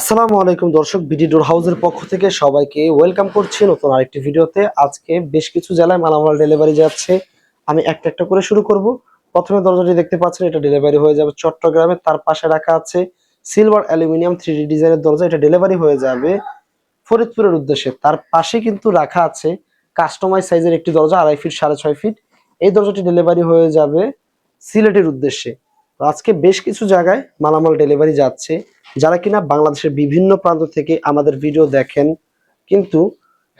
আসসালামু আলাইকুম দর্শক, বিডি ডোর হাউসের পক্ষ থেকে সবাইকে ওয়েলকাম করছি নতুন আরেকটি ভিডিওতে। আজকে বেশ কিছু জেলায় মালামাল ডেলিভারি যাচ্ছে। আমি একটা একটা করে শুরু করব। প্রথমে দরজাটি দেখতে পাচ্ছেন, এটা ডেলিভারি হয়ে যাবে চট্টগ্রামে। তার পাশে রাখা আছে সিলভার অ্যালুমিনিয়াম 3D ডিজাইনের দরজা, এটা ডেলিভারি হয়ে যাবে ফরিদপুরের উদ্দেশ্যে। তার পাশে কিন্তু রাখা আছে কাস্টমাইজ সাইজের একটি দরজা, 2.5 ফিট 6.5 ফিট। এই দরজাটি ডেলিভারি হয়ে যাবে সিলেটের উদ্দেশ্যে। তো আজকে বেশ কিছু জায়গায় মালামাল ডেলিভারি যাচ্ছে। যারা কিনা বাংলাদেশের বিভিন্ন প্রান্ত থেকে আমাদের ভিডিও দেখেন, কিন্তু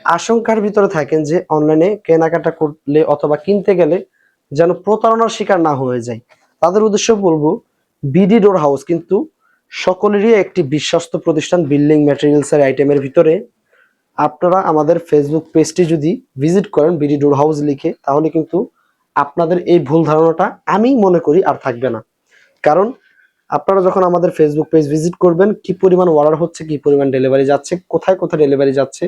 আশঙ্কার ভিতরে থাকেন যে অনলাইনে কেনাকাটা করলে অথবা কিনতে গেলে যেন প্রতারণার শিকার না হয়ে যায়, তাদের উদ্দেশ্য বলবো, বিডি ডোর হাউস কিন্তু সকলেরই একটি বিশ্বস্ত প্রতিষ্ঠান। বিল্ডিং ম্যাটেরিয়ালসের আইটেমের ভিতরে আপনারা আমাদের ফেসবুক পেজটি যদি ভিজিট করেন বিডি ডোর হাউস লিখে, তাহলে কিন্তু আপনাদের এই ভুল ধারণাটা আমি মনে করি আর থাকবে না। কারণ আপনারা যখন আমাদের ফেসবুক পেজ ভিজিট করবেন, কি পরিমাণ অর্ডার হচ্ছে, কি পরিমাণ ডেলিভারি যাচ্ছে, কোথায় কোথায় ডেলিভারি যাচ্ছে,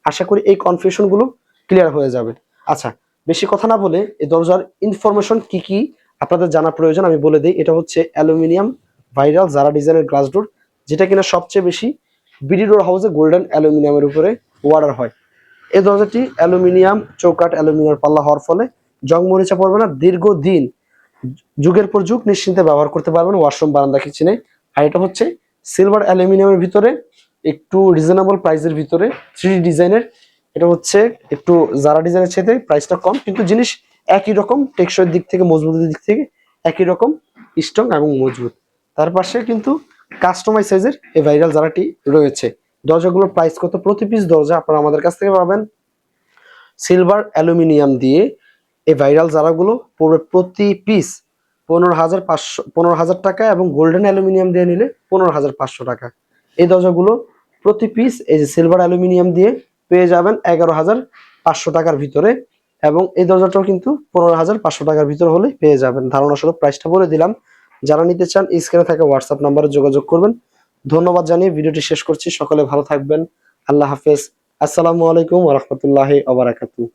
আশা করি এই কনফিউশনগুলো ক্লিয়ার হয়ে যাবে। আচ্ছা, বেশি কথা না বলে এই দরজার ইনফরমেশন কি কি আপনাদের জানা প্রয়োজন আমি বলে দিই। এটা হচ্ছে অ্যালুমিনিয়াম ভাইরাল জারা ডিজাইনের গ্লাস ডোর, যেটা কিনা সবচেয়ে বেশি বিডি ডোর হাউসে গোল্ডেন অ্যালুমিনিয়ামের উপরে অর্ডার হয়। এই দরজাটি অ্যালুমিনিয়াম চৌকাঠ, অ্যালুমিনিয়াম পাল্লা হওয়ার ফলে জং মরিচা পড়বে না, দীর্ঘদিন যুগের পর যুগ নিশ্চিন্তে ব্যবহার করতে পারবেন ওয়াশরুম, বারান্দা, কিচেনে। আর এটা হচ্ছে সিলভার অ্যালুমিনিয়ামের ভিতরে, একটু রিজনেবল প্রাইসের ভিতরে, 3D ডিজাইনের। এটা হচ্ছে একটু জারা ডিজাইনের চেয়ে প্রাইসটা কম, কিন্তু জিনিস একই রকম, টেকসইয়ের দিক থেকে, মজবুতের দিক থেকে একই রকম, স্ট্রং এবং মজবুত। তার পাশে কিন্তু কাস্টমাইজ সাইজের এই ভাইরাল জারাটি রয়েছে। দরজাগুলোর প্রাইস কত? প্রতি পিস দরজা আপনারা আমাদের কাছ থেকে পাবেন সিলভার অ্যালুমিনিয়াম দিয়ে। এই ভাইরাল জারাগুলো পড়বে প্রতি পিস 15,500 টাকা, এবং গোল্ডেন অ্যালুমিনিয়াম দিয়ে নিলে 15,500 টাকা। এই দরজাগুলো প্রতি পিস এই যে সিলভার অ্যালুমিনিয়াম দিয়ে পেয়ে যাবেন 11,500 টাকার ভিতরে, এবং এই দরজাটাও কিন্তু 15,500 টাকার ভিতরে হলে পেয়ে যাবেন। ধারণা স্বরূপ প্রাইসটা বলে দিলাম। যারা নিতে চান স্ক্রিনে থাকা হোয়াটসঅ্যাপ নাম্বারে যোগাযোগ করবেন। ধন্যবাদ জানিয়ে ভিডিওটি শেষ করছি। সকলে ভালো থাকবেন। আল্লাহ হাফেজ। আসসালামু আলাইকুম ওয়া রাহমাতুল্লাহি ওয়া বারাকাতুহু।